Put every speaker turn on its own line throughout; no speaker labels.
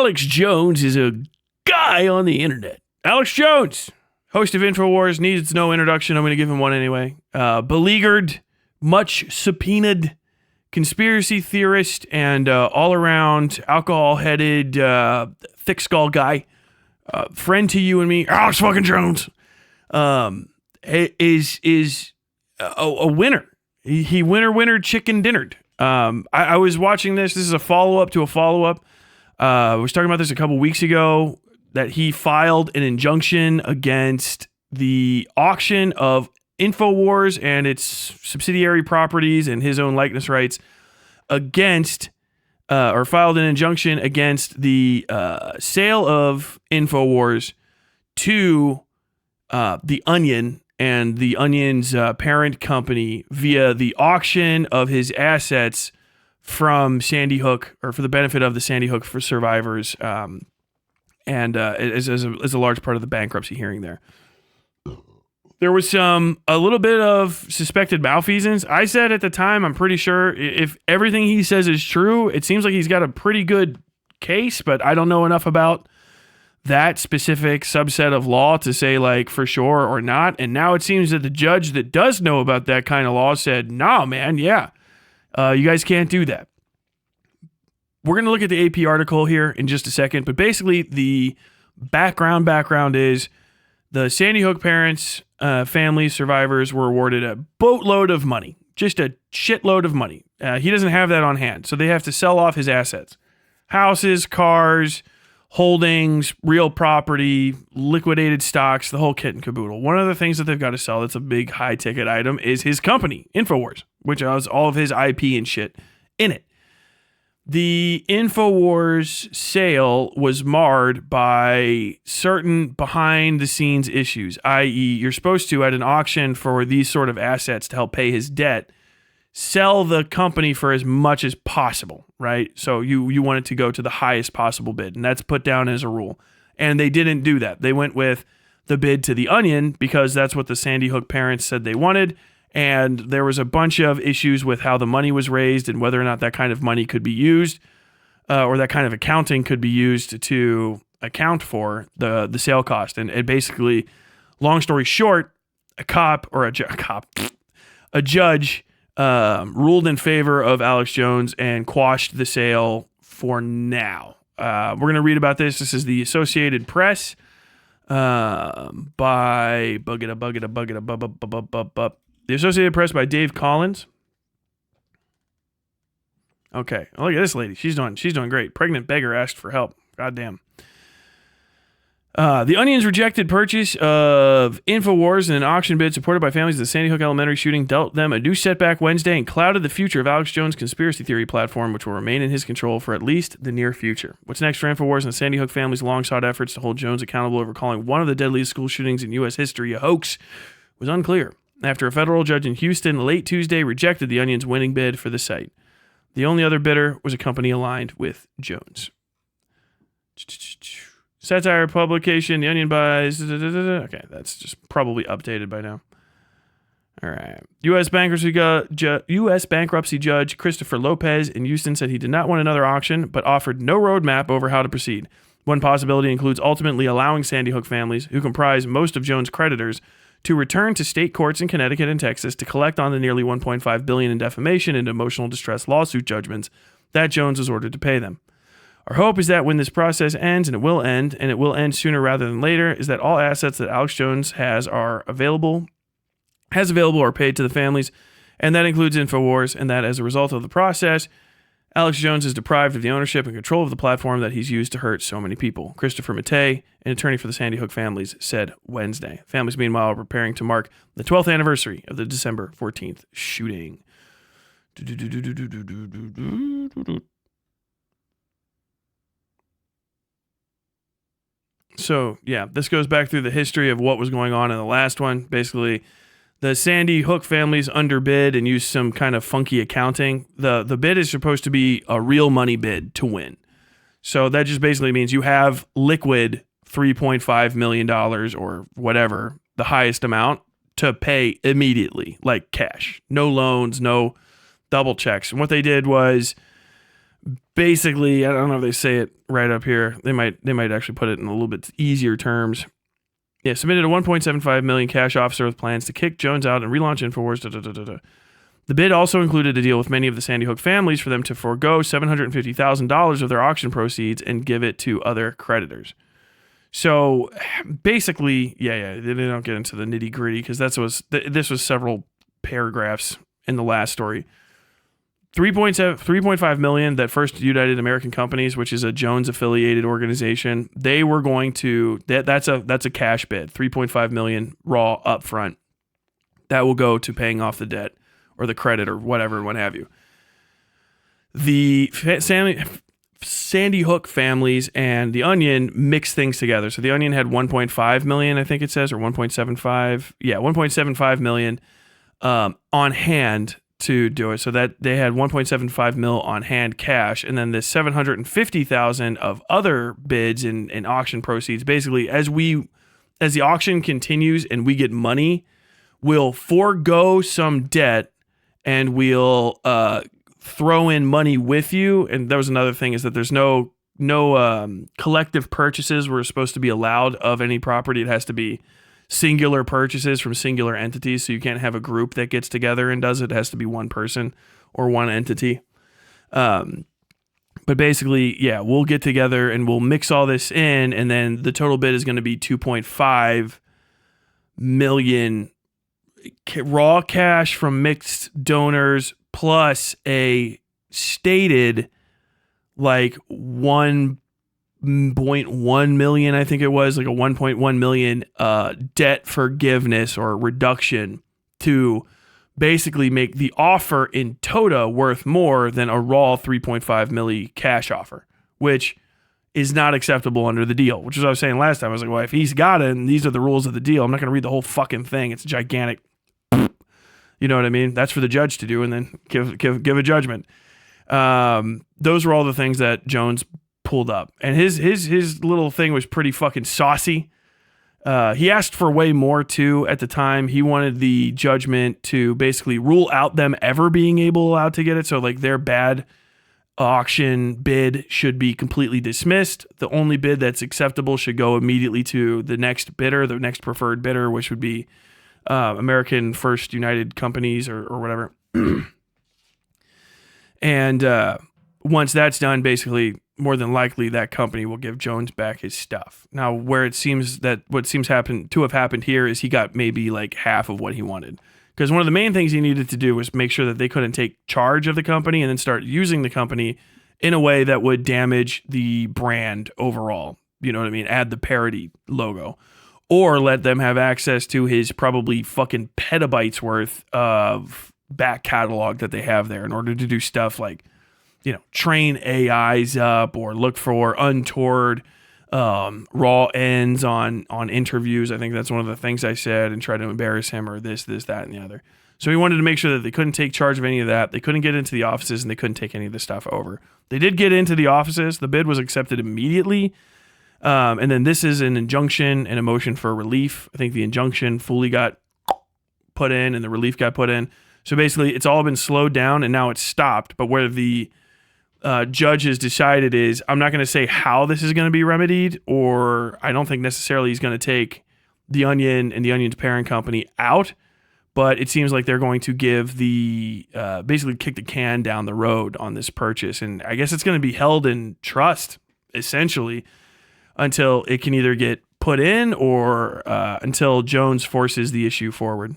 Alex Jones is a guy on the internet. Alex Jones, host of INFOWARS, needs no introduction. I'm going to give him one anyway. Beleaguered, much subpoenaed conspiracy theorist and all-around alcohol-headed thick skull guy. Friend to you and me, Alex fucking Jones, is a winner. He winner chicken dinnered. I was watching this. This is a follow-up to a follow-up. I was talking about this a couple weeks ago, that he filed an injunction against the auction of INFOWARS and its subsidiary properties and his own likeness rights against, or filed an injunction against the sale of INFOWARS to The Onion and The Onion's parent company via the auction of his assets from Sandy Hook, or for the benefit of the Sandy Hook for survivors, and as a large part of the bankruptcy hearing there. There was a little bit of suspected malfeasance. I said at the time, I'm pretty sure if everything he says is true, it seems like he's got a pretty good case, but I don't know enough about that specific subset of law to say like for sure or not. And now it seems that the judge that does know about that kind of law said, "No, man, yeah, you guys can't do that." We're going to look at the AP article here in just a second, but basically the background is the Sandy Hook parents, families, survivors were awarded a boatload of money, just a shitload of money. He doesn't have that on hand, so they have to sell off his assets. Houses, cars, holdings, real property, liquidated stocks, the whole kit and caboodle. One of the things that they've got to sell that's a big high-ticket item is his company, INFOWARS, which has all of his IP and shit in it. The INFOWARS sale was marred by certain behind-the-scenes issues, i.e., you're supposed to, at an auction for these sort of assets to help pay his debt, sell the company for as much as possible, right? So you want it to go to the highest possible bid, and that's put down as a rule. And they didn't do that. They went with the bid to The Onion because that's what the Sandy Hook parents said they wanted. And there was a bunch of issues with how the money was raised and whether or not that kind of money could be used, or that kind of accounting could be used to account for the sale cost. And basically, long story short, a judge ruled in favor of Alex Jones and quashed the sale for now. We're going to read about this. This is the Associated Press by The Associated Press by Dave Collins. Okay. Oh, look at this lady. She's doing great. Pregnant beggar asked for help. Goddamn. The Onion's rejected purchase of INFOWARS in an auction bid supported by families of the Sandy Hook Elementary shooting dealt them a new setback Wednesday and clouded the future of Alex Jones' conspiracy theory platform, which will remain in his control for at least the near future. What's next for INFOWARS and the Sandy Hook family's long-sought efforts to hold Jones accountable over calling one of the deadliest school shootings in U.S. history a hoax was unclear, after a federal judge in Houston late Tuesday rejected the Onion's winning bid for the site. The only other bidder was a company aligned with Jones. Satire publication, The Onion buys... Okay, that's just probably updated by now. All right. U.S. bankruptcy judge Christopher Lopez in Houston said he did not want another auction, but offered no roadmap over how to proceed. One possibility includes ultimately allowing Sandy Hook families, who comprise most of Jones' creditors, to return to state courts in Connecticut and Texas to collect on the nearly $1.5 billion in defamation and emotional distress lawsuit judgments that Jones was ordered to pay them. Our hope is that when this process ends, and it will end sooner rather than later, is that all assets that Alex Jones has available or paid to the families, and that includes INFOWARS, and that as a result of the process, Alex Jones is deprived of the ownership and control of the platform that he's used to hurt so many people. Christopher Mattei, an attorney for the Sandy Hook families, said Wednesday. Families, meanwhile, are preparing to mark the 12th anniversary of the December 14th shooting. So, yeah, this goes back through the history of what was going on in the last one. Basically, the Sandy Hook families underbid and used some kind of funky accounting. The bid is supposed to be a real money bid to win. So that just basically means you have liquid $3.5 million or whatever, the highest amount, to pay immediately, like cash. No loans, no double checks. And what they did was basically, I don't know if they say it right up here. They might actually put it in a little bit easier terms. Yeah, submitted a $1.75 million cash offer with plans to kick Jones out and relaunch INFOWARS. The bid also included a deal with many of the Sandy Hook families for them to forego $750,000 of their auction proceeds and give it to other creditors. So basically, yeah, they don't get into the nitty gritty because this was several paragraphs in the last story. 3.5 million that First United American Companies, which is a Jones affiliated organization, they were going to that's a cash bid, 3.5 million raw upfront. That will go to paying off the debt or the credit or whatever and what have you. The Sandy Hook families and the Onion mixed things together. So the Onion had 1.5 million, I think it says, or 1.75. Yeah, 1.75 million on hand to do it. So that they had 1.75 mil on hand cash, and then this 750,000 of other bids and auction proceeds. Basically, as the auction continues and we get money, we'll forego some debt and we'll throw in money with you. And that was another thing, is that there's no collective purchases were supposed to be allowed of any property. It has to be singular purchases from singular entities. So you can't have a group that gets together and does it. It has to be one person or one entity. But basically, yeah, we'll get together and we'll mix all this in. And then the total bid is going to be 2.5 million raw cash from mixed donors plus a stated like 1.1 million, I think it was like a 1.1 million debt forgiveness or reduction to basically make the offer in toto worth more than a raw 3.5 million cash offer, which is not acceptable under the deal, which is what I was saying last time. I was like, well, if he's got it and these are the rules of the deal, I'm not going to read the whole fucking thing. It's gigantic. You know what I mean? That's for the judge to do and then give a judgment. Those were all the things that Jones pulled up, and his little thing was pretty fucking saucy. He asked for way more too at the time. He wanted the judgment to basically rule out them ever being allowed to get it. So like their bad auction bid should be completely dismissed. The only bid that's acceptable should go immediately to the next bidder, the next preferred bidder, which would be American First United Companies or whatever. And once that's done, basically, more than likely that company will give Jones back his stuff. Now, what seems to have happened here is he got maybe like half of what he wanted. Because one of the main things he needed to do was make sure that they couldn't take charge of the company and then start using the company in a way that would damage the brand overall. You know what I mean? Add the parody logo. Or let them have access to his probably fucking petabytes worth of back catalog that they have there in order to do stuff like, train AIs up or look for untoward raw ends on interviews. I think that's one of the things I said, and try to embarrass him or this, that, and the other. So he wanted to make sure that they couldn't take charge of any of that. They couldn't get into the offices and they couldn't take any of the stuff over. They did get into the offices. The bid was accepted immediately. And then this is an injunction and a motion for relief. I think the injunction fully got put in and the relief got put in. So basically it's all been slowed down and now it's stopped. But where the judge has decided is, I'm not going to say how this is going to be remedied, or I don't think necessarily he's going to take the Onion and the Onion's parent company out, but it seems like they're going to give basically kick the can down the road on this purchase. And I guess it's going to be held in trust, essentially, until it can either get put in or until Jones forces the issue forward.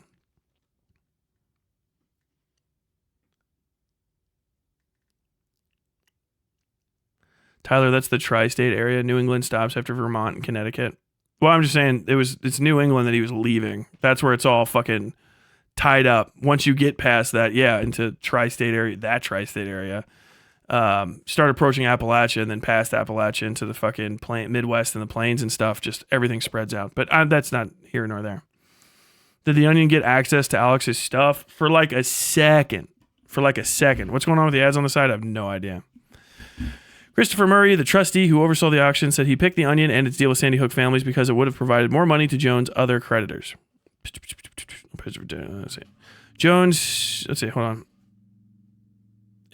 Tyler, that's the tri-state area. New England stops after Vermont and Connecticut. Well, I'm just saying it's New England that he was leaving. That's where it's all fucking tied up. Once you get past that, into tri-state area, start approaching Appalachia and then past Appalachia into the fucking Midwest and the plains and stuff. Just everything spreads out. But that's not here nor there. Did the Onion get access to Alex's stuff for like a second? What's going on with the ads on the side? I have no idea. Christopher Murray, the trustee who oversaw the auction, said he picked the Onion and its deal with Sandy Hook families because it would have provided more money to Jones' other creditors. Let's see, hold on.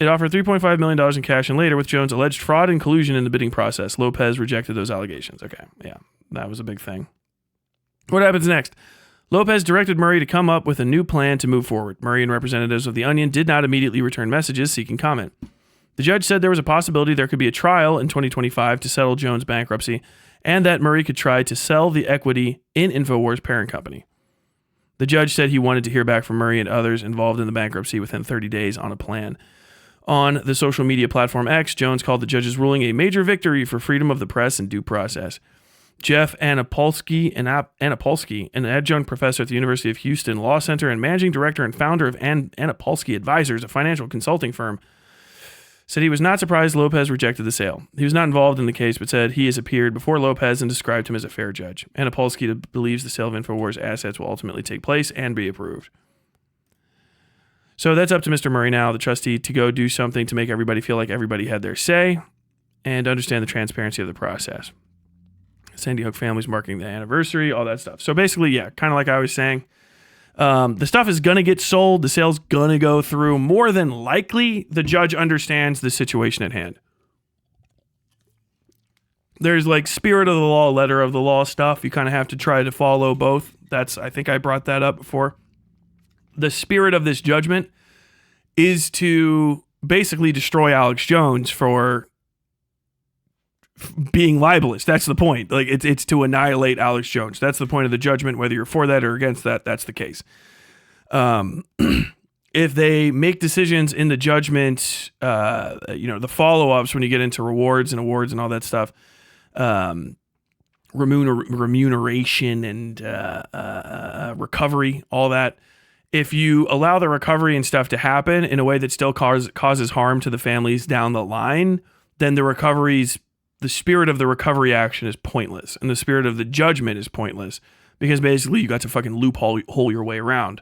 It offered $3.5 million in cash, and later, with Jones' alleged fraud and collusion in the bidding process, Lopez rejected those allegations. Okay, yeah, that was a big thing. What happens next? Lopez directed Murray to come up with a new plan to move forward. Murray and representatives of the Onion did not immediately return messages seeking comment. The judge said there was a possibility there could be a trial in 2025 to settle Jones' bankruptcy, and that Murray could try to sell the equity in INFOWARS' parent company. The judge said he wanted to hear back from Murray and others involved in the bankruptcy within 30 days on a plan. On the social media platform X, Jones called the judge's ruling a major victory for freedom of the press and due process. Jeff Anapolsky, an adjunct professor at the University of Houston Law Center and managing director and founder of Anapolsky Advisors, a financial consulting firm, said he was not surprised Lopez rejected the sale. He was not involved in the case, but said he has appeared before Lopez and described him as a fair judge. Anapolsky believes the sale of INFOWARS assets will ultimately take place and be approved. So that's up to Mr. Murray now, the trustee, to go do something to make everybody feel like everybody had their say and understand the transparency of the process. Sandy Hook family's marking the anniversary, all that stuff. So basically, yeah, kind of like I was saying, the stuff is going to get sold. The sale's going to go through. More than likely, the judge understands the situation at hand. There's like spirit of the law, letter of the law stuff. You kind of have to try to follow both. I think I brought that up before. The spirit of this judgment is to basically destroy Alex Jones for being libelous. That's the point. Like it's to annihilate Alex Jones. That's the point of the judgment. Whether you're for that or against that, that's the case. If they make decisions in the judgment, the follow-ups when you get into rewards and awards and all that stuff, remuneration and recovery, all that. If you allow the recovery and stuff to happen in a way that still causes harm to the families down the line, then the spirit of the recovery action is pointless, and the spirit of the judgment is pointless, because basically you got to fucking loophole your way around.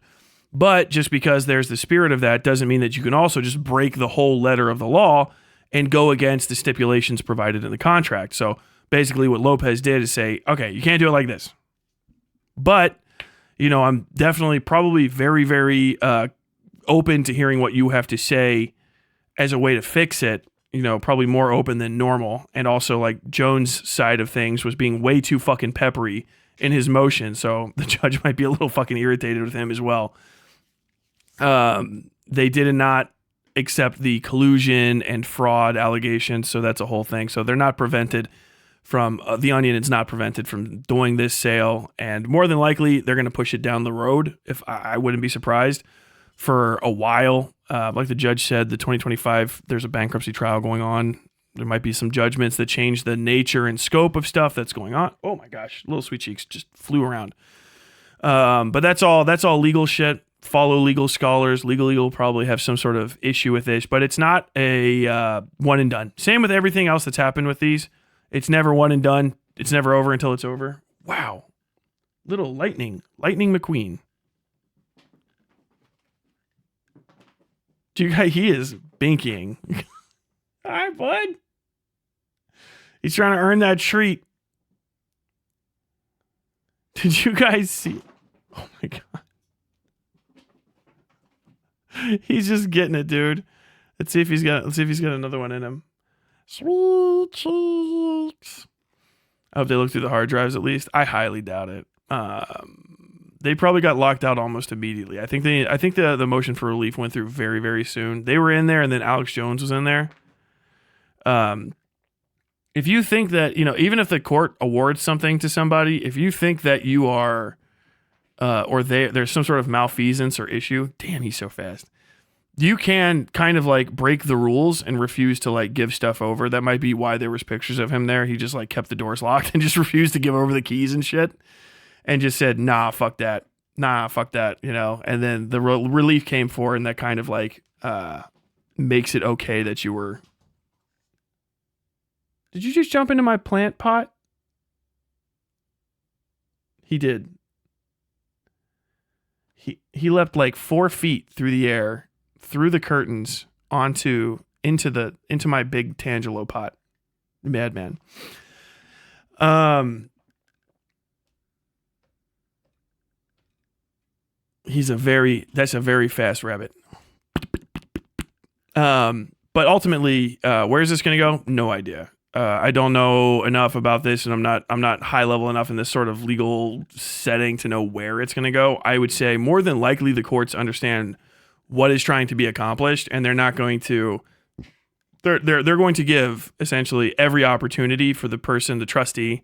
But just because there's the spirit of that doesn't mean that you can also just break the whole letter of the law and go against the stipulations provided in the contract. So basically what Lopez did is say, okay, you can't do it like this. But I'm definitely probably very, very open to hearing what you have to say as a way to fix it. Probably more open than normal. And also, like, Jones' side of things was being way too fucking peppery in his motion. So the judge might be a little fucking irritated with him as well. They did not accept the collusion and fraud allegations. So that's a whole thing. So they're not prevented from, the Onion is not prevented from doing this sale. And more than likely, they're going to push it down the road. If I wouldn't be surprised for a while. Like the judge said, the 2025, there's a bankruptcy trial going on. There might be some judgments that change the nature and scope of stuff that's going on. Oh my gosh, little sweet cheeks just flew around. But that's all legal shit. Follow legal scholars. Legal will probably have some sort of issue with this, but it's not a one and done. Same with everything else that's happened with these. It's never one and done. It's never over until it's over. Wow. Little Lightning McQueen. He is binkying. All right, bud. He's trying to earn that treat. Did you guys see? Oh my God. He's just getting it, dude. Let's see if he's got another one in him. Sweet cheeks. I hope they look through the hard drives at least. I highly doubt it. They probably got locked out almost immediately. I think the motion for relief went through very, very soon. They were in there, and then Alex Jones was in there. If you think that, even if the court awards something to somebody, if you think that you are, there's some sort of malfeasance or issue, damn, he's so fast. You can kind of like break the rules and refuse to like give stuff over. That might be why there was pictures of him there. He just like kept the doors locked and just refused to give over the keys and shit. And just said, nah, fuck that. And then the relief came for, and that kind of like makes it okay that you were. Did you just jump into my plant pot? He did. He leapt like 4 feet through the air, through the curtains, into my big Tangelo pot. Madman. That's a very fast rabbit. But ultimately, where is this going to go? No idea. I don't know enough about this, and I'm not high level enough in this sort of legal setting to know where it's going to go. I would say more than likely the courts understand what is trying to be accomplished, and they're not going to. They're going to give essentially every opportunity for the person, the trustee,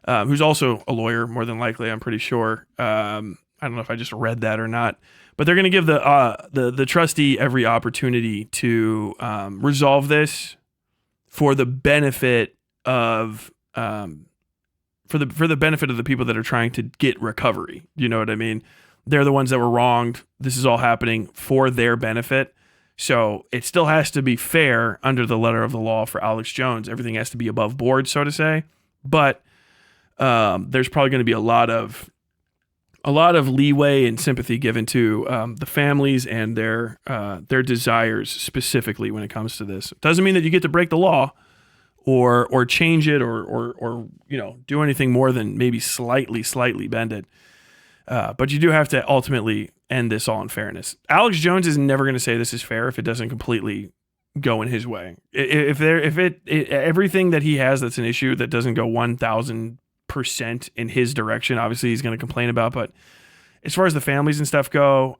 who's also a lawyer, more than likely. I'm pretty sure. I don't know if I just read that or not, but they're going to give the trustee every opportunity to resolve this for the benefit of for the benefit of the people that are trying to get recovery. You know what I mean? They're the ones that were wronged. This is all happening for their benefit. So it still has to be fair under the letter of the law for Alex Jones. Everything has to be above board, so to say. But there's probably going to be a lot of leeway and sympathy given to the families and their desires specifically when it comes to this. It doesn't mean that you get to break the law or change it or do anything more than maybe slightly bend it. But you do have to ultimately end this all in fairness. Alex Jones is never going to say this is fair if it doesn't completely go in his way. If everything that he has that's an issue that doesn't go 1,000% in his direction, obviously he's going to complain about. But as far as the families and stuff go,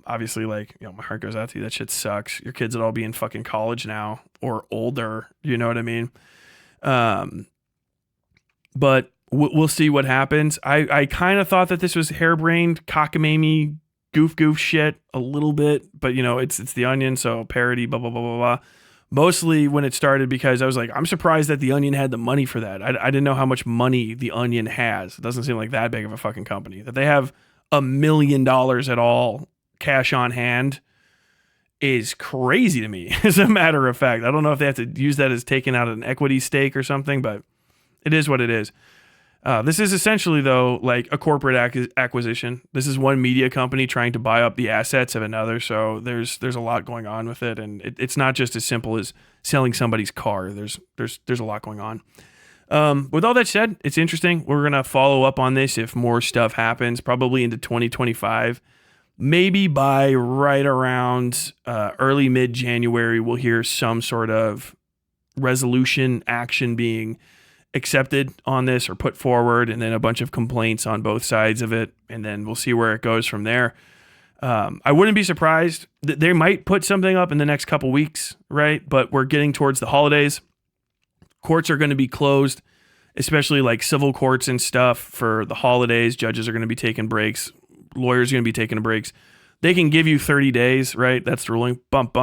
obviously, my heart goes out to you. That shit sucks. Your kids would all be in fucking college now or older. You know what I mean? But we'll see what happens. I kind of thought that this was harebrained, cockamamie, goof shit a little bit, but it's The Onion, so parody, blah, blah, blah, blah, blah. Mostly when it started because I was like, I'm surprised that The Onion had the money for that. I didn't know how much money The Onion has. It doesn't seem like that big of a fucking company. That they have $1 million at all cash on hand is crazy to me, as a matter of fact. I don't know if they have to use that as taking out an equity stake or something, but it is what it is. This is essentially, though, like a corporate acquisition. This is one media company trying to buy up the assets of another. So there's a lot going on with it, and it's not just as simple as selling somebody's car. There's a lot going on. With all that said, it's interesting. We're gonna follow up on this if more stuff happens, probably into 2025. Maybe by right around early mid-January, we'll hear some sort of resolution action being accepted on this or put forward, and then a bunch of complaints on both sides of it, and then we'll see where it goes from there. I wouldn't be surprised that they might put something up in the next couple weeks, right? But we're getting towards the holidays. Courts are going to be closed, especially like civil courts and stuff for the holidays. Judges are going to be taking breaks. Lawyers are going to be taking breaks. They can give you 30 days, right? That's the ruling. Bump.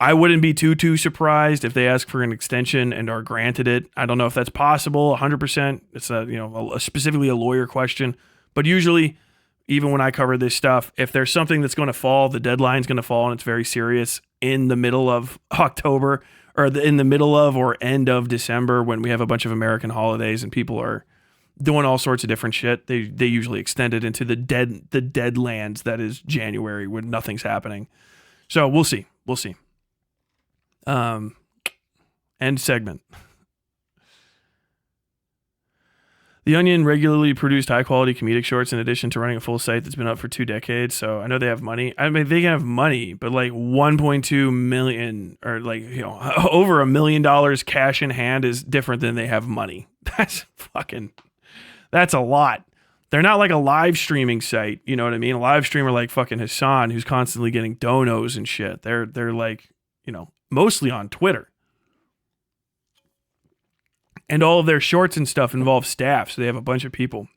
I wouldn't be too surprised if they ask for an extension and are granted it. I don't know if that's possible 100%. It's specifically a lawyer question. But usually, even when I cover this stuff, if there's something that's going to fall, the deadline's going to fall, and it's very serious in the middle of October or in the middle of or end of December when we have a bunch of American holidays and people are doing all sorts of different shit. They usually extend it into the dead lands that is January when nothing's happening. So we'll see. End segment. The Onion regularly produced high-quality comedic shorts in addition to running a full site that's been up for 2 decades, so I know they have money. I mean, they can have money, but like 1.2 million or over $1 million cash in hand is different than they have money. That's a lot. They're not like a live streaming site, you know what I mean? A live streamer like fucking Hassan who's constantly getting donos and shit. They're like, mostly on Twitter. And all of their shorts and stuff involve staff, so they have a bunch of people.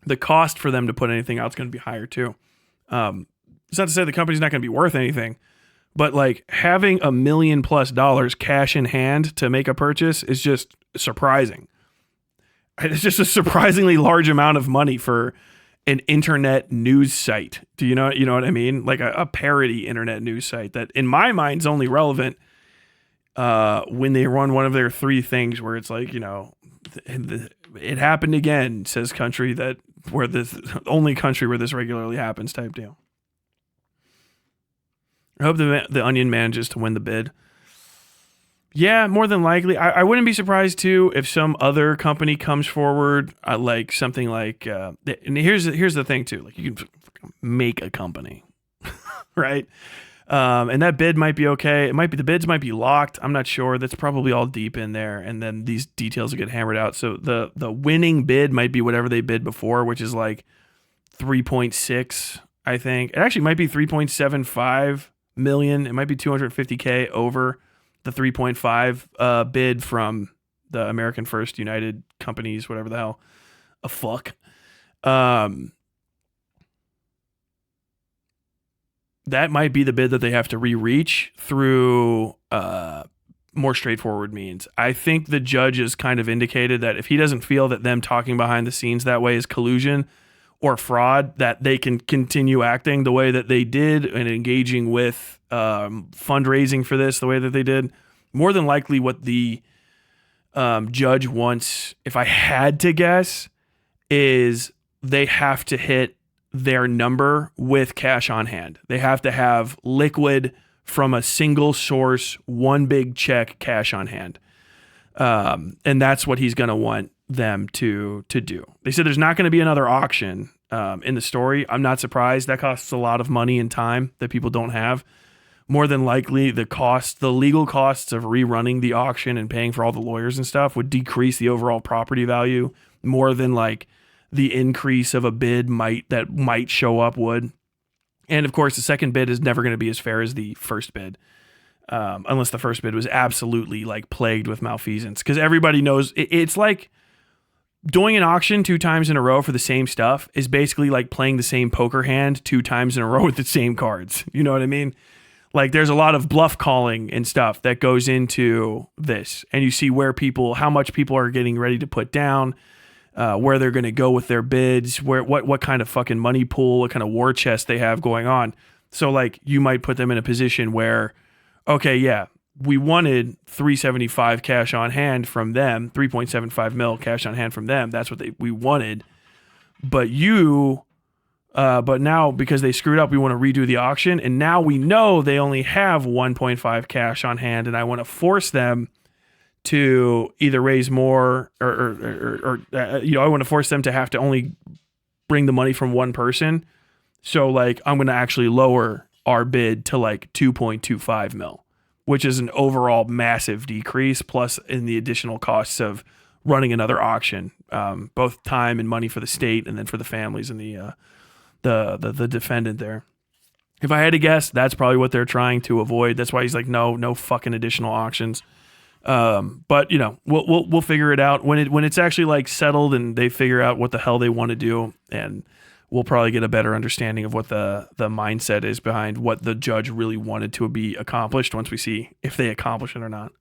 The cost for them to put anything out is going to be higher too. It's not to say the company's not going to be worth anything, but like having $1 million+ cash in hand to make a purchase is just surprising. It's just a surprisingly large amount of money for an internet news site. Do you know what I mean? Like a parody internet news site that in my mind is only relevant when they run one of their 3 things where it's like, it happened again, says country where this only country where this regularly happens type deal. I hope the Onion manages to win the bid. Yeah, more than likely. I wouldn't be surprised too if some other company comes forward, like something like. And here's the thing too. Like you can make a company, right? And that bid might be okay. It might be, the bids might be locked. I'm not sure. That's probably all deep in there. And then these details will get hammered out. So the winning bid might be whatever they bid before, which is like 3.6, I think. It actually might be 3.75 million. It might be 250K over the 3.5 bid from the American First United Companies, whatever the hell. A fuck. That might be the bid that they have to re-reach through more straightforward means. I think the judge has kind of indicated that if he doesn't feel that them talking behind the scenes that way is collusion or fraud, that they can continue acting the way that they did and engaging with fundraising for this the way that they did. More than likely what the judge wants, if I had to guess, is they have to hit their number with cash on hand. They have to have liquid from a single source, one big check, cash on hand. And that's what he's going to want them to do. They said there's not going to be another auction in the story. I'm not surprised. That costs a lot of money and time that people don't have. More than likely, the legal costs of rerunning the auction and paying for all the lawyers and stuff would decrease the overall property value more than like the increase of a bid might show up would. And of course, the second bid is never going to be as fair as the first bid, unless the first bid was absolutely like plagued with malfeasance. Because everybody knows it's like doing an auction 2 times in a row for the same stuff is basically like playing the same poker hand 2 times in a row with the same cards. You know what I mean? Like there's a lot of bluff calling and stuff that goes into this, and you see how much people are getting ready to put down. Where they're going to go with their bids, what kind of fucking money pool, what kind of war chest they have going on. So like you might put them in a position where, okay, yeah, we wanted 375 cash on hand from them, 3.75 mil cash on hand from them. That's what we wanted. But now because they screwed up, we want to redo the auction. And now we know they only have 1.5 cash on hand, and I want to force them to either raise more or I want to force them to have to only bring the money from one person. So like, I'm going to actually lower our bid to like 2.25 mil, which is an overall massive decrease, plus in the additional costs of running another auction, both time and money for the state and then for the families and the defendant there. If I had to guess, that's probably what they're trying to avoid. That's why he's like, no fucking additional auctions. But we'll figure it out when it's actually like settled and they figure out what the hell they want to do, and we'll probably get a better understanding of what the mindset is behind what the judge really wanted to be accomplished once we see if they accomplish it or not.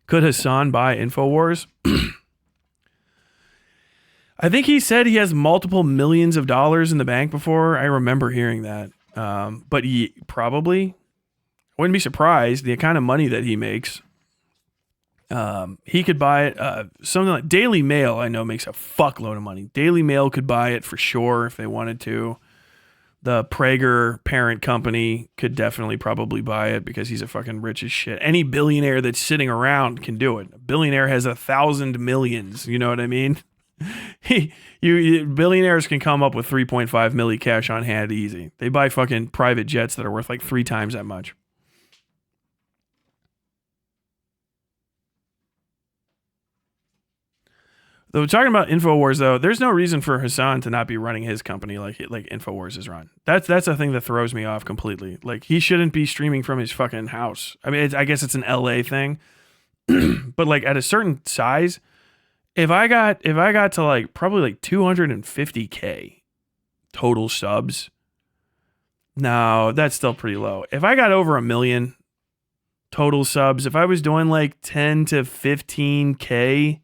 Could Hassan buy INFOWARS? I think he said he has multiple millions of dollars in the bank before. I remember hearing that. But he probably wouldn't be surprised, the kind of money that he makes. He could buy it. Something like Daily Mail, I know, makes a fuckload of money. Daily Mail could buy it for sure if they wanted to. The Prager parent company could definitely probably buy it because he's a fucking rich as shit. Any billionaire that's sitting around can do it. A billionaire has 1,000 millions. You know what I mean? Billionaires can come up with 3.5 milli cash on hand easy. They buy fucking private jets that are worth like 3 times that much. Though talking about InfoWars though, there's no reason for Hassan to not be running his company like InfoWars is run. That's the thing that throws me off completely. Like he shouldn't be streaming from his fucking house. I mean, I guess it's an LA thing, but like at a certain size, if I got to like probably like 250K total subs, no, that's still pretty low. If I got over 1 million total subs, if I was doing like 10 to 15K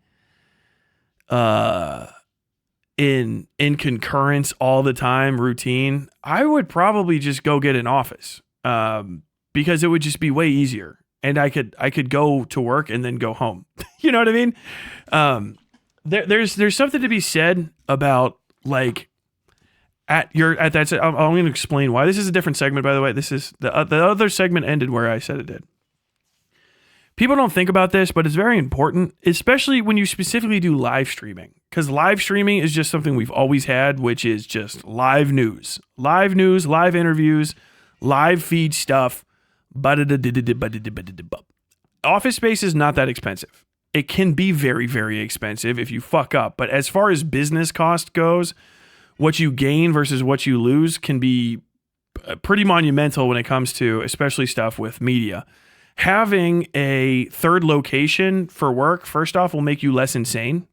in concurrence all the time routine, I would probably just go get an office because it would just be way easier, and I could go to work and then go home. You know what I mean? There's something to be said about like at that. I'm going to explain why. This is a different segment, by the way. This is the other segment ended where I said it did. People don't think about this, but it's very important, especially when you specifically do live streaming. Because live streaming is just something we've always had, which is just live news, live interviews, live feed stuff. Office space is not that expensive. It can be very, very expensive if you fuck up. But as far as business cost goes, what you gain versus what you lose can be pretty monumental when it comes to especially stuff with media. Having a third location for work, first off, will make you less insane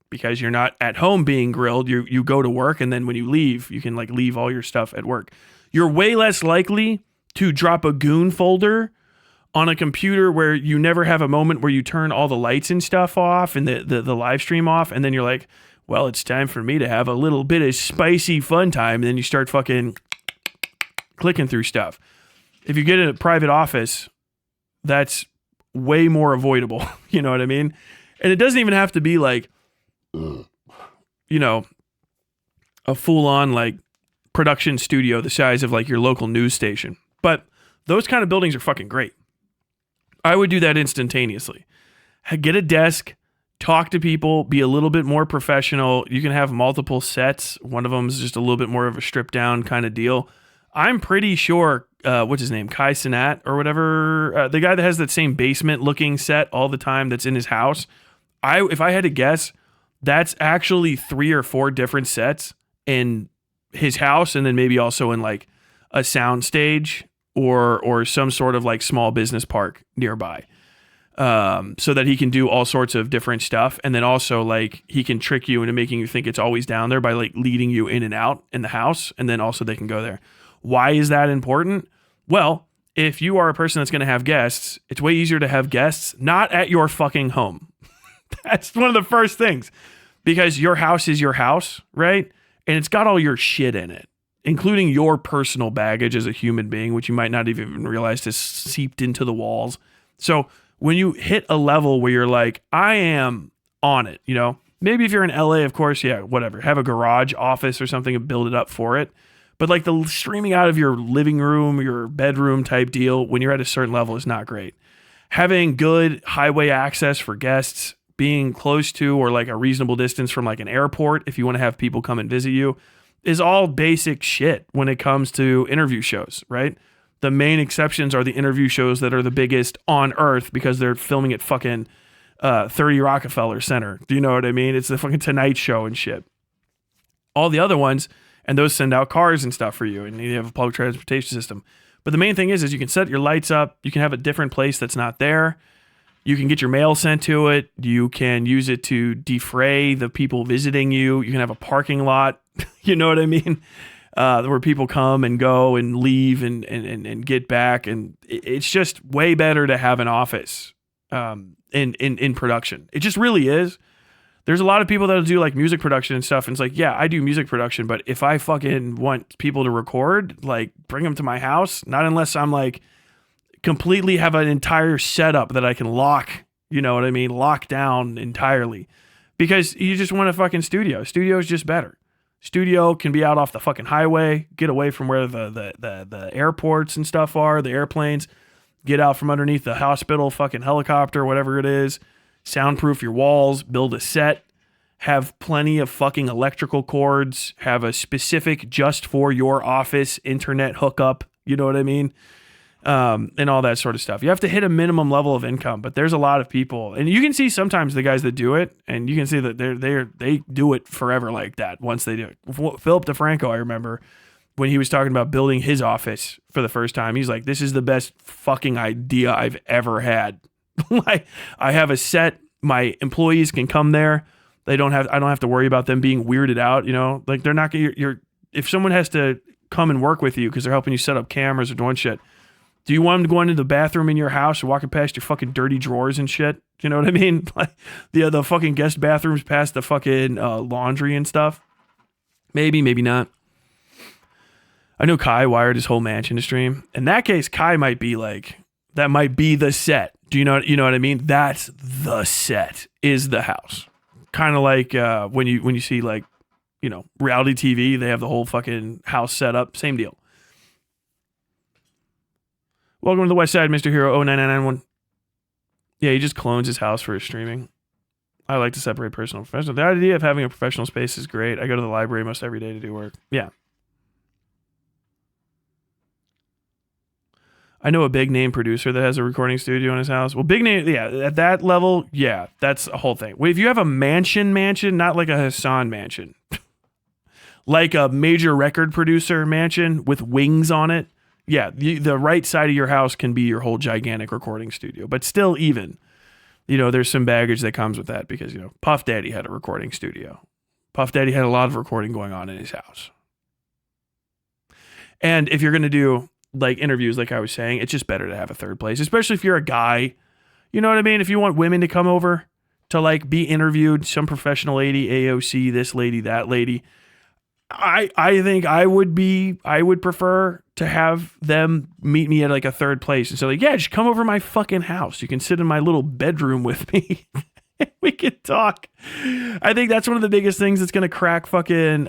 because you're not at home being grilled. You go to work, and then when you leave, you can like leave all your stuff at work. You're way less likely to drop a goon folder on a computer where you never have a moment where you turn all the lights and stuff off and the live stream off, and then you're like, well, it's time for me to have a little bit of spicy fun time, and then you start fucking clicking through stuff. If you get in a private office, that's way more avoidable. You know what I mean? And it doesn't even have to be like, you know, a full-on like production studio the size of like your local news station. But those kind of buildings are fucking great. I would do that instantaneously. Get a desk, talk to people, be a little bit more professional. You can have multiple sets. One of them is just a little bit more of a stripped down kind of deal. I'm pretty sure, what's his name? Kai Cenat or whatever. The guy that has that same basement looking set all the time that's in his house. If I had to guess, that's actually 3 or 4 different sets in his house. And then maybe also in like a sound stage or some sort of like small business park nearby. So that he can do all sorts of different stuff. And then also like he can trick you into making you think it's always down there by like leading you in and out in the house. And then also they can go there. Why is that important? Well, if you are a person that's going to have guests, it's way easier to have guests not at your fucking home. That's one of the first things, because your house is your house, right? And it's got all your shit in it, including your personal baggage as a human being, which you might not even realize has seeped into the walls. So when you hit a level where you're like, I am on it, you know, maybe if you're in LA, of course, yeah, whatever, have a garage office or something and build it up for it. But like the streaming out of your living room, your bedroom type deal, when you're at a certain level is not great. Having good highway access for guests, being close to or like a reasonable distance from like an airport, if you want to have people come and visit you, is all basic shit when it comes to interview shows, right? The main exceptions are the interview shows that are the biggest on earth because they're filming at fucking 30 Rockefeller Center. Do you know what I mean? It's the fucking Tonight Show and shit. All the other ones, and those send out cars and stuff for you, and you have a public transportation system. But the main thing is you can set your lights up. You can have a different place that's not there. You can get your mail sent to it. You can use it to defray the people visiting you. You can have a parking lot. You know what I mean? Where people come and go and leave and get back. And it's just way better to have an office in production. It just really is. There's a lot of people that'll do like music production and stuff. And it's like, yeah, I do music production, but if I fucking want people to record, like bring them to my house, not unless I'm like completely have an entire setup that I can lock, you know what I mean? Lock down entirely, because you just want a fucking studio. Studio is just better. Studio can be out off the fucking highway, get away from where the airports and stuff are, the airplanes, get out from underneath the hospital, fucking helicopter, whatever it is. Soundproof your walls, build a set, have plenty of fucking electrical cords, have a specific just for your office internet hookup, you know what I mean? And all that sort of stuff. You have to hit a minimum level of income, but there's a lot of people, and you can see sometimes the guys that do it, and you can see that they do it forever like that once they do it. Philip DeFranco, I remember when he was talking about building his office for the first time, he's like, this is the best fucking idea I've ever had. Like, I have a set, my employees can come there. I don't have to worry about them being weirded out, you know? Like, they're not gonna, if someone has to come and work with you because they're helping you set up cameras or doing shit, do you want them to go into the bathroom in your house or walking past your fucking dirty drawers and shit? Do you know what I mean? Like the fucking guest bathrooms past the fucking laundry and stuff. Maybe not. I know Kai wired his whole mansion to stream. In that case, Kai might be like, that might be the set. Do you know what I mean? That's the set, is the house. Kind of like when you see like, you know, reality TV, they have the whole fucking house set up. Same deal. Welcome to the Westside, Mr. Hero 09991. Yeah, he just clones his house for his streaming. I like to separate personal and professional. The idea of having a professional space is great. I go to the library most every day to do work. Yeah. I know a big name producer that has a recording studio in his house. Well, big name, yeah, at that level, yeah, that's a whole thing. Wait, if you have a mansion, not like a Hassan mansion, like a major record producer mansion with wings on it, yeah, the right side of your house can be your whole gigantic recording studio. But still, even, there's some baggage that comes with that because, Puff Daddy had a recording studio. Puff Daddy had a lot of recording going on in his house. And if you're going to do like interviews, like I was saying, it's just better to have a third place, especially if you're a guy. You know what I mean? If you want women to come over to like be interviewed, some professional lady, AOC, this lady, that lady, I think I would prefer to have them meet me at like a third place. And so like, yeah, just come over to my fucking house. You can sit in my little bedroom with me. We can talk. I think that's one of the biggest things that's going to crack fucking,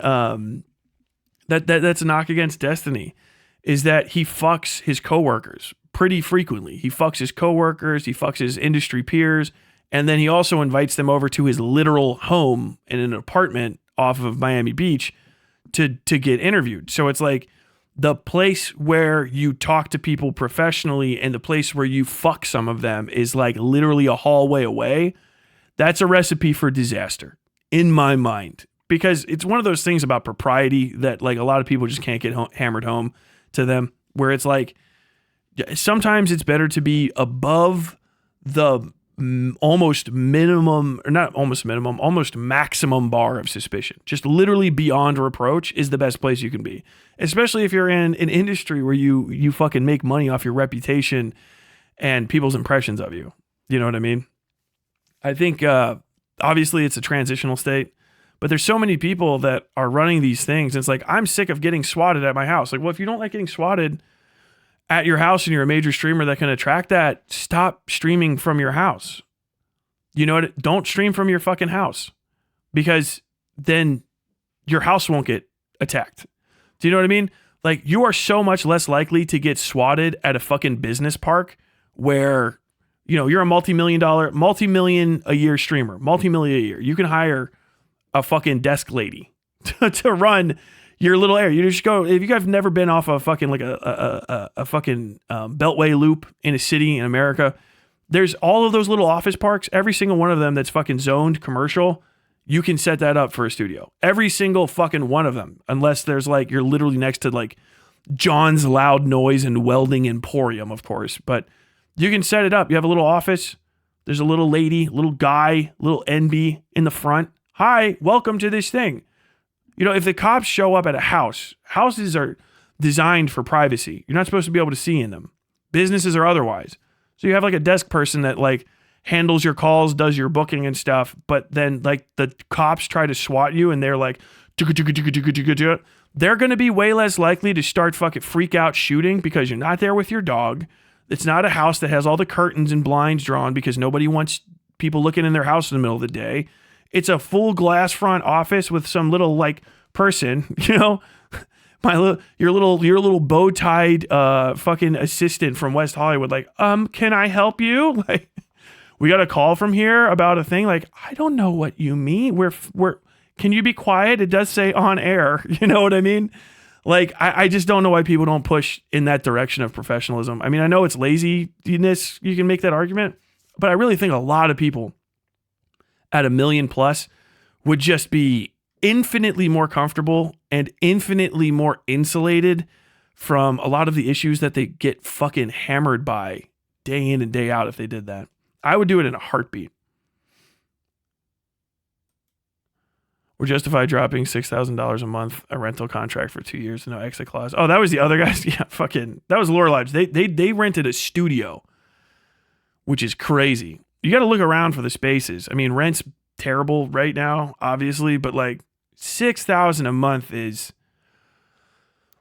that's a knock against Destiny, is that he fucks his coworkers pretty frequently. He fucks his coworkers, he fucks his industry peers, and then he also invites them over to his literal home in an apartment off of Miami Beach to get interviewed. So it's like the place where you talk to people professionally and the place where you fuck some of them is like literally a hallway away. That's a recipe for disaster in my mind, because it's one of those things about propriety that like a lot of people just can't get hammered home to them, where it's like sometimes it's better to be above the almost maximum bar of suspicion. Just literally beyond reproach is the best place you can be, especially if you're in an industry where you fucking make money off your reputation and people's impressions of you. You know what I mean? I think obviously it's a transitional state, but there's so many people that are running these things. And it's like, I'm sick of getting swatted at my house. Like, well, if you don't like getting swatted at your house and you're a major streamer that can attract that, stop streaming from your house. You know what? Don't stream from your fucking house, because then your house won't get attacked. Do you know what I mean? Like, you are so much less likely to get swatted at a fucking business park where, you're a multi-million a year streamer, multi-million a year. You can hire a fucking desk lady to run your little area. You just go, if you guys have never been off a fucking like a fucking beltway loop in a city in America, there's all of those little office parks. Every single one of them that's fucking zoned commercial, you can set that up for a studio. Every single fucking one of them, unless there's like, you're literally next to like John's Loud Noise and Welding Emporium, of course, but you can set it up. You have a little office. There's a little lady, little guy, little NB in the front. Hi, welcome to this thing. If the cops show up at a house, houses are designed for privacy. You're not supposed to be able to see in them, businesses or otherwise. So you have like a desk person that like handles your calls, does your booking and stuff. But then like the cops try to SWAT you and they're like, they're going to be way less likely to start fucking freak out shooting because you're not there with your dog. It's not a house that has all the curtains and blinds drawn because nobody wants people looking in their house in the middle of the day. It's a full glass front office with some little like person, your little bow tied fucking assistant from West Hollywood. Like, can I help you? Like, we got a call from here about a thing. Like, I don't know what you mean. Can you be quiet? It does say on air. You know what I mean? Like, I just don't know why people don't push in that direction of professionalism. I mean, I know it's laziness. You can make that argument, but I really think a lot of people at 1 million plus would just be infinitely more comfortable and infinitely more insulated from a lot of the issues that they get fucking hammered by day in and day out if they did that. I would do it in a heartbeat. We're justified dropping $6,000 a month, a rental contract for 2 years, no exit clause. Oh, that was the other guys. Yeah, fucking, that was Lore Lodge. They rented a studio, which is crazy. You got to look around for the spaces. I mean, rent's terrible right now, obviously, but like $6,000 a month is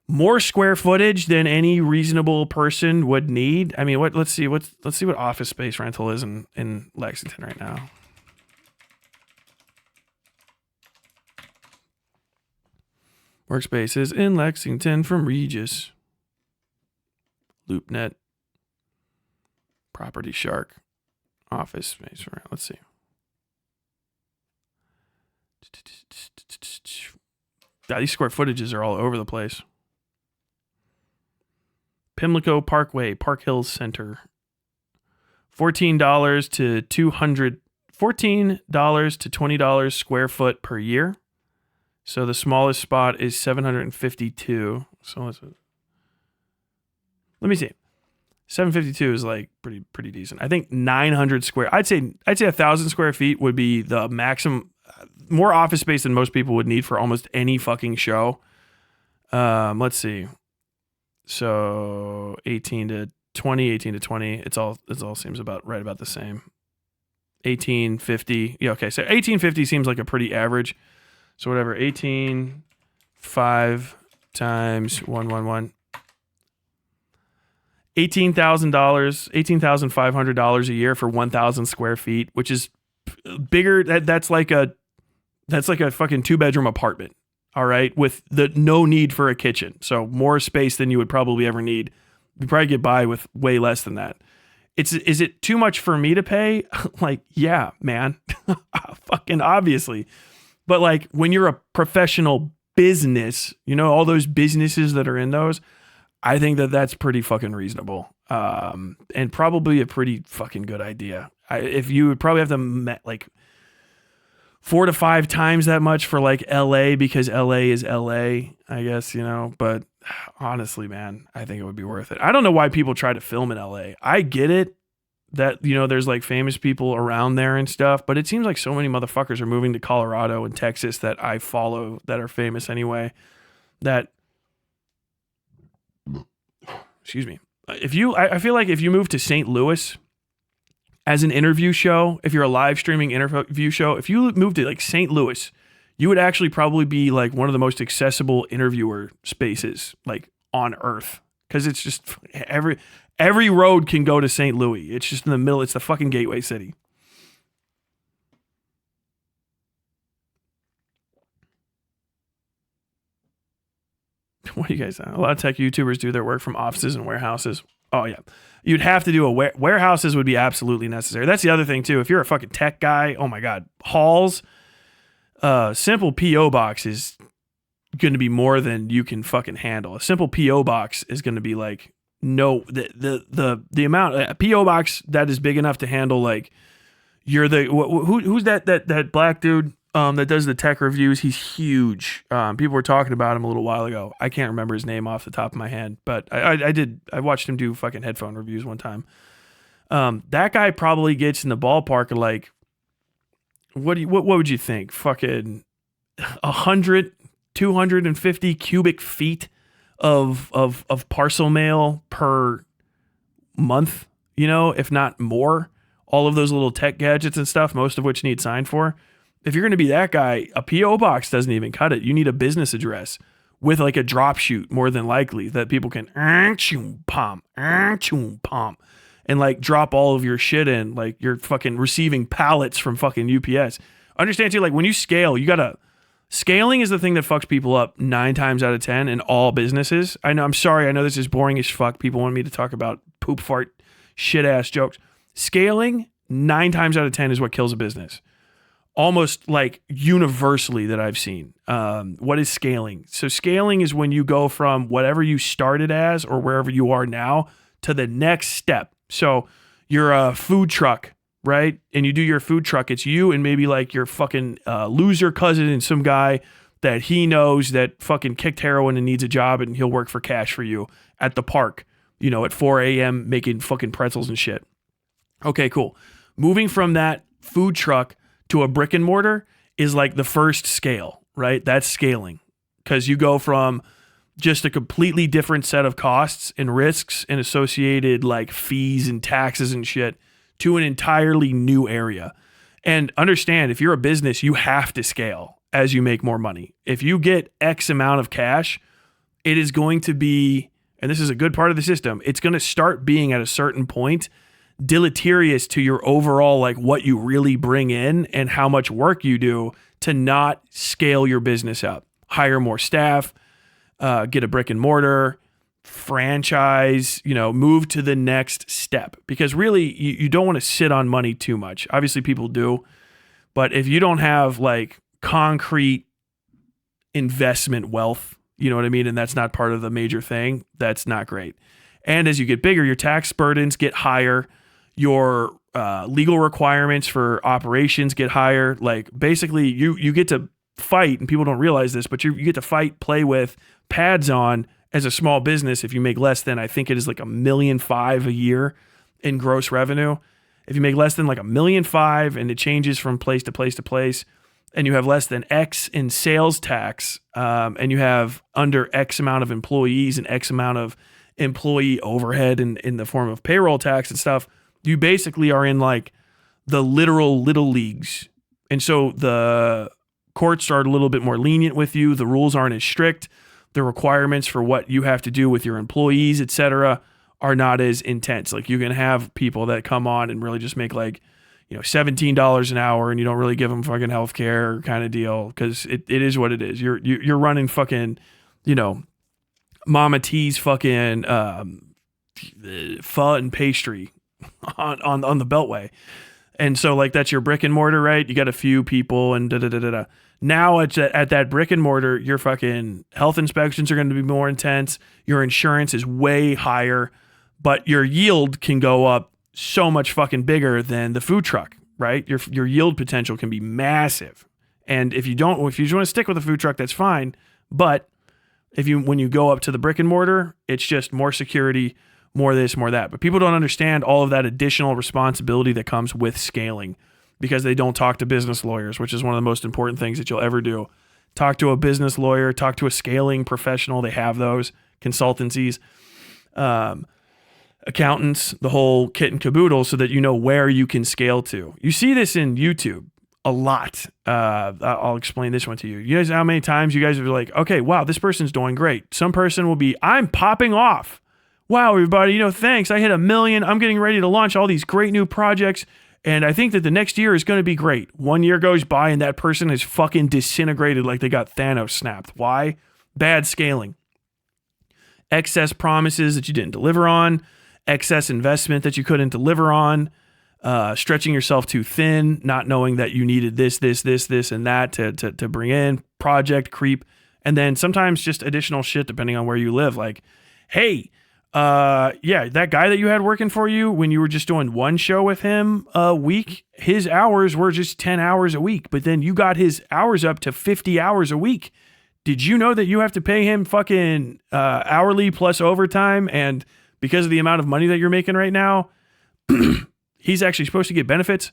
more square footage than any reasonable person would need. I mean, let's see what office space rental is in Lexington right now. Workspaces in Lexington from Regis. LoopNet. Property Shark. office space. Let's see. God, these square footages are all over the place. Pimlico Parkway, Park Hills Center. $14 to $20 square foot per year. So the smallest spot is 752. So let me see. 752 is like pretty decent. I think 900 square. I'd say 1,000 square feet would be the maximum. More office space than most people would need for almost any fucking show. Let's see. So 18 to 20. It all seems about right about the same. 1850. Yeah, okay. So 1850 seems like a pretty average. So whatever. 5 times 111. $18,500 a year for 1,000 square feet, which is bigger. That's like a fucking 2-bedroom apartment. All right. With the no need for a kitchen. So more space than you would probably ever need. You probably get by with way less than that. Is it too much for me to pay? Like, yeah, man, fucking obviously. But like when you're a professional business, you know, all those businesses that are in those, I think that's pretty fucking reasonable. And probably a pretty fucking good idea. If you would probably have to like 4 to 5 times that much for like LA, because LA is LA, I guess, you know, but honestly, man, I think it would be worth it. I don't know why people try to film in LA. I get it that, you know, there's like famous people around there and stuff, but it seems like so many motherfuckers are moving to Colorado and Texas that I follow that are famous anyway, that, excuse me. I feel like if you move to St. Louis as an interview show, if you're a live streaming interview show, if you move to like St. Louis, you would actually probably be like one of the most accessible interviewer spaces like on earth. Cause it's just every road can go to St. Louis. It's just in the middle. It's the fucking gateway city. What do you guys think? A lot of tech YouTubers do their work from offices and warehouses. Oh yeah. You'd have to do warehouses would be absolutely necessary. That's the other thing too. If you're a fucking tech guy, oh my God, halls, simple PO box is going to be more than you can fucking handle. A simple PO box is going to be like, no, the amount a PO box that is big enough to handle, like who's that black dude that does the tech reviews? He's huge. People were talking about him a little while ago. I can't remember his name off the top of my head, but I watched him do fucking headphone reviews one time. That guy probably gets in the ballpark of like, what would you think? Fucking 100, 250 cubic feet of parcel mail per month, you know, if not more. All of those little tech gadgets and stuff, most of which need signed for. If you're going to be that guy, a PO box doesn't even cut it. You need a business address with like a drop chute, more than likely, that people can and like drop all of your shit in, like you're fucking receiving pallets from fucking UPS. Understand too, like when you scale, scaling is the thing that fucks people up 9 times out of 10 in all businesses. I know this is boring as fuck. People want me to talk about poop fart shit ass jokes. Scaling 9 times out of 10 is what kills a business. Almost like universally that I've seen. What is scaling? So scaling is when you go from whatever you started as or wherever you are now to the next step. So you're a food truck, right? And you do your food truck. It's you and maybe like your fucking loser cousin and some guy that he knows that fucking kicked heroin and needs a job, and he'll work for cash for you at the park, you know, at 4 a.m. making fucking pretzels and shit. Okay, cool. Moving from that food truck to a brick and mortar is like the first scale, right? That's scaling, because you go from just a completely different set of costs and risks and associated like fees and taxes and shit to an entirely new area. And understand, if you're a business, you have to scale as you make more money. If you get X amount of cash, it is going to be, and this is a good part of the system, it's going to start being at a certain point deleterious to your overall, like what you really bring in and how much work you do to not scale your business up. Hire more staff, get a brick and mortar, franchise, move to the next step, because really you don't want to sit on money too much. Obviously people do, but if you don't have like concrete investment wealth, you know what I mean? And that's not part of the major thing. That's not great. And as you get bigger, your tax burdens get higher. Your legal requirements for operations get higher. Like basically you get to fight, and people don't realize this, but you get to fight, play with, pads on as a small business. If you make less than, I think it is like $1.5 million a year in gross revenue. If you make less than like $1.5 million, and it changes from place to place to place, and you have less than X in sales tax, and you have under X amount of employees and X amount of employee overhead in the form of payroll tax and stuff, you basically are in like the literal little leagues. And so the courts are a little bit more lenient with you. The rules aren't as strict. The requirements for what you have to do with your employees, et cetera, are not as intense. Like you can have people that come on and really just make like, $17 an hour, and you don't really give them fucking healthcare kind of deal, because it is what it is. You're running fucking, Mama T's fucking pho and pastry on the Beltway. And so like that's your brick and mortar, right? You got a few people and da-da-da-da-da. Now at that brick and mortar, your fucking health inspections are going to be more intense. Your insurance is way higher, but your yield can go up so much fucking bigger than the food truck, right? Your yield potential can be massive. And if you just want to stick with the food truck, that's fine. But when you go up to the brick and mortar, it's just more security, more this, more that. But people don't understand all of that additional responsibility that comes with scaling, because they don't talk to business lawyers, which is one of the most important things that you'll ever do. Talk to a business lawyer, talk to a scaling professional. They have those consultancies, accountants, the whole kit and caboodle, so that you know where you can scale to. You see this in YouTube a lot. I'll explain this one to you. You guys know how many times you guys are like, okay, wow, this person's doing great. Some person will be, I'm popping off. Wow, everybody, thanks. I hit 1 million. I'm getting ready to launch all these great new projects, and I think that the next year is going to be great. 1 year goes by, and that person is fucking disintegrated like they got Thanos snapped. Why? Bad scaling. Excess promises that you didn't deliver on. Excess investment that you couldn't deliver on. Stretching yourself too thin, not knowing that you needed this, and that to bring in. Project creep. And then sometimes just additional shit depending on where you live. Like, hey, that guy that you had working for you when you were just doing one show with him a week, his hours were just 10 hours a week, but then you got his hours up to 50 hours a week. Did you know that you have to pay him fucking hourly plus overtime? And because of the amount of money that you're making right now, he's actually supposed to get benefits.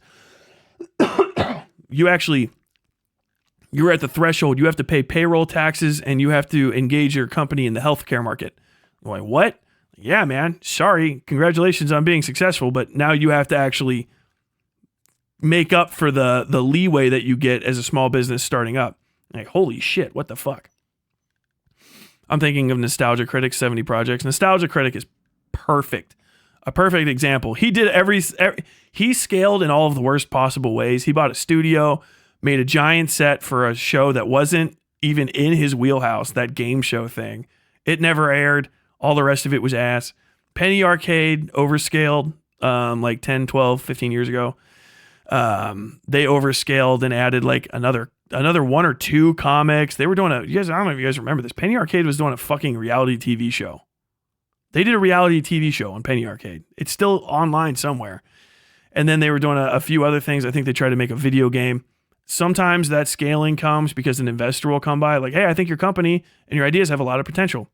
You're at the threshold. You have to pay payroll taxes, and you have to engage your company in the healthcare market. I'm like, what? Yeah, man. Sorry. Congratulations on being successful, but now you have to actually make up for the leeway that you get as a small business starting up. Like, holy shit, what the fuck? I'm thinking of Nostalgia Critic's 70 Projects. Nostalgia Critic is perfect. A perfect example. He did he scaled in all of the worst possible ways. He bought a studio, made a giant set for a show that wasn't even in his wheelhouse, that game show thing. It never aired. All the rest of it was ass. Penny Arcade overscaled like 10, 12, 15 years ago. They overscaled and added like another 1 or 2 comics. They were doing I don't know if you guys remember this. Penny Arcade was doing a fucking reality TV show. They did a reality TV show on Penny Arcade. It's still online somewhere. And then they were doing a few other things. I think they tried to make a video game. Sometimes that scaling comes because an investor will come by like, hey, I think your company and your ideas have a lot of potential.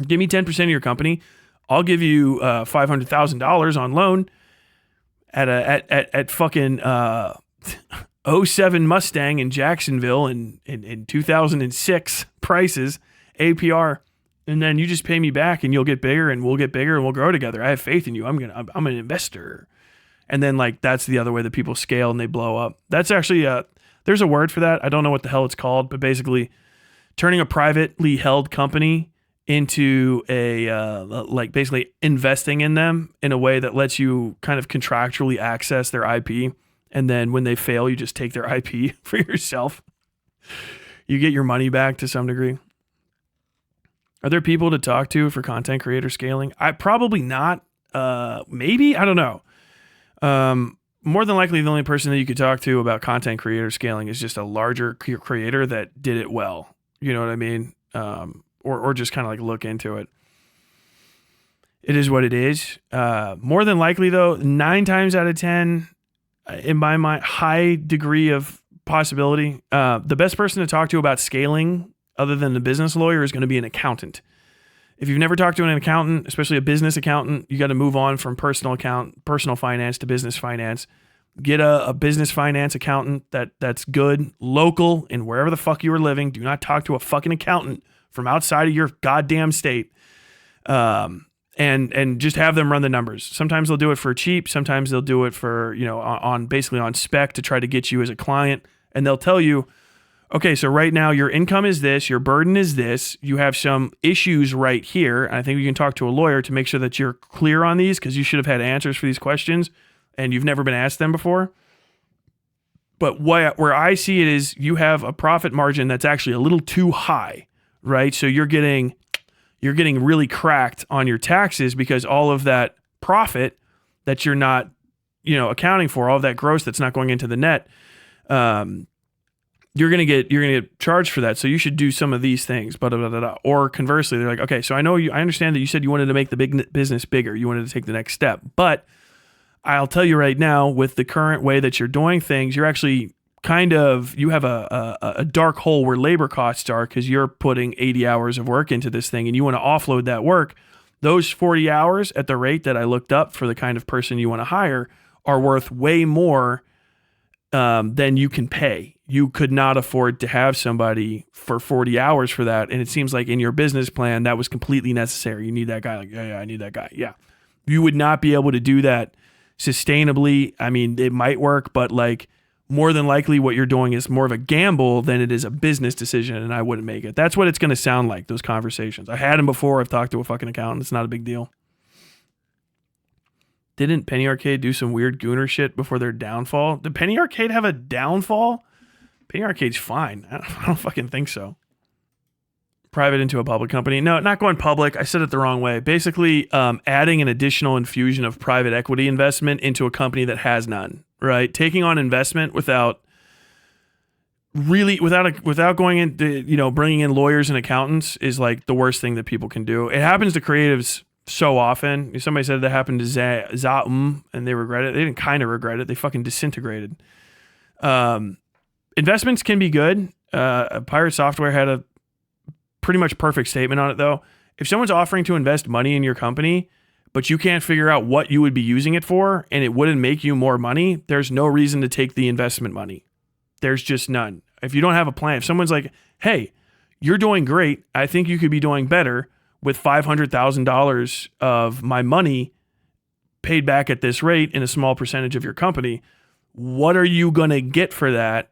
Give me 10% of your company. I'll give you $500,000 on loan at fucking 07 Mustang in Jacksonville in 2006 prices, APR. And then you just pay me back and you'll get bigger and we'll get bigger and we'll grow together. I have faith in you. I'm an investor. And then like, that's the other way that people scale and they blow up. That's actually there's a word for that. I don't know what the hell it's called, but basically turning a privately held company into like basically investing in them in a way that lets you kind of contractually access their IP. And then when they fail, you just take their IP for yourself. You get your money back to some degree. Are there people to talk to for content creator scaling? I probably not. Maybe, I don't know. More than likely, the only person that you could talk to about content creator scaling is just a larger creator that did it well. You know what I mean? Or just kind of like look into it. It is what it is. More than likely, though, 9 times out of 10, in my mind, high degree of possibility, the best person to talk to about scaling, other than the business lawyer, is going to be an accountant. If you've never talked to an accountant, especially a business accountant, you got to move on from personal finance to business finance. Get a business finance accountant that's good, local, and wherever the fuck you are living. Do not talk to a fucking accountant from outside of your goddamn state. And just have them run the numbers. Sometimes they'll do it for cheap. Sometimes they'll do it for, basically on spec to try to get you as a client. And they'll tell you, okay, so right now your income is this, your burden is this, you have some issues right here. And I think you can talk to a lawyer to make sure that you're clear on these, because you should have had answers for these questions and you've never been asked them before. But where I see it is you have a profit margin that's actually a little too high, right? So you're getting really cracked on your taxes because all of that profit that you're not, accounting for, all of that gross that's not going into the net, you're gonna get charged for that. So you should do some of these things. Or conversely, they're like, okay, so I understand that you said you wanted to make the big business bigger. You wanted to take the next step, but I'll tell you right now, with the current way that you're doing things, you're actually you have a dark hole where labor costs are, because you're putting 80 hours of work into this thing and you want to offload that work. Those 40 hours at the rate that I looked up for the kind of person you want to hire are worth way more than you can pay. You could not afford to have somebody for 40 hours for that. And it seems like in your business plan, that was completely necessary. You need that guy. Like, yeah, I need that guy. Yeah. You would not be able to do that sustainably. I mean, it might work, but like more than likely what you're doing is more of a gamble than it is a business decision. And I wouldn't make it. That's what it's going to sound like, those conversations. I had them before. I've talked to a fucking accountant. It's not a big deal. Didn't Penny Arcade do some weird gooner shit before their downfall? Did Penny Arcade have a downfall? Penny Arcade's fine. I don't fucking think so. Private into a public company. No, not going public. I said it the wrong way. Basically, adding an additional infusion of private equity investment into a company that has none, right? Taking on investment without going into, bringing in lawyers and accountants is like the worst thing that people can do. It happens to creatives so often. Somebody said that happened to Zaum and they regret it. They didn't kind of regret it. They fucking disintegrated. Investments can be good. Pirate Software had a pretty much perfect statement on it, though. If someone's offering to invest money in your company, but you can't figure out what you would be using it for, and it wouldn't make you more money, there's no reason to take the investment money. There's just none. If you don't have a plan, if someone's like, hey, you're doing great, I think you could be doing better with $500,000 of my money paid back at this rate in a small percentage of your company, what are you going to get for that?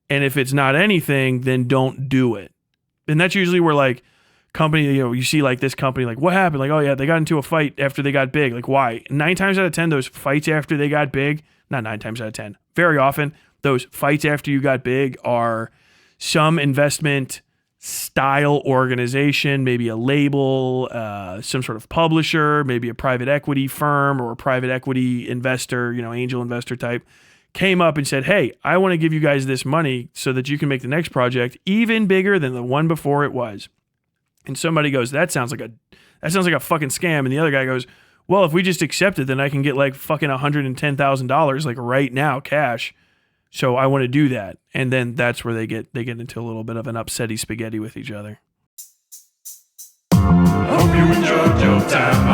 And if it's not anything, then don't do it. And that's usually where like company, you see like this company, like what happened? Like, oh yeah, they got into a fight after they got big. Like why? 9 times out of 10, those fights after they got big, not 9 times out of 10, very often those fights after you got big are some investment style organization, maybe a label, some sort of publisher, maybe a private equity firm or a private equity investor, angel investor type, came up and said, hey, I want to give you guys this money so that you can make the next project even bigger than the one before it was. And somebody goes, that sounds like a fucking scam. And the other guy goes, well, if we just accept it, then I can get like fucking $110,000 like right now, cash. So I want to do that. And then that's where they get into a little bit of an upsetty spaghetti with each other.
Hope you enjoyed your time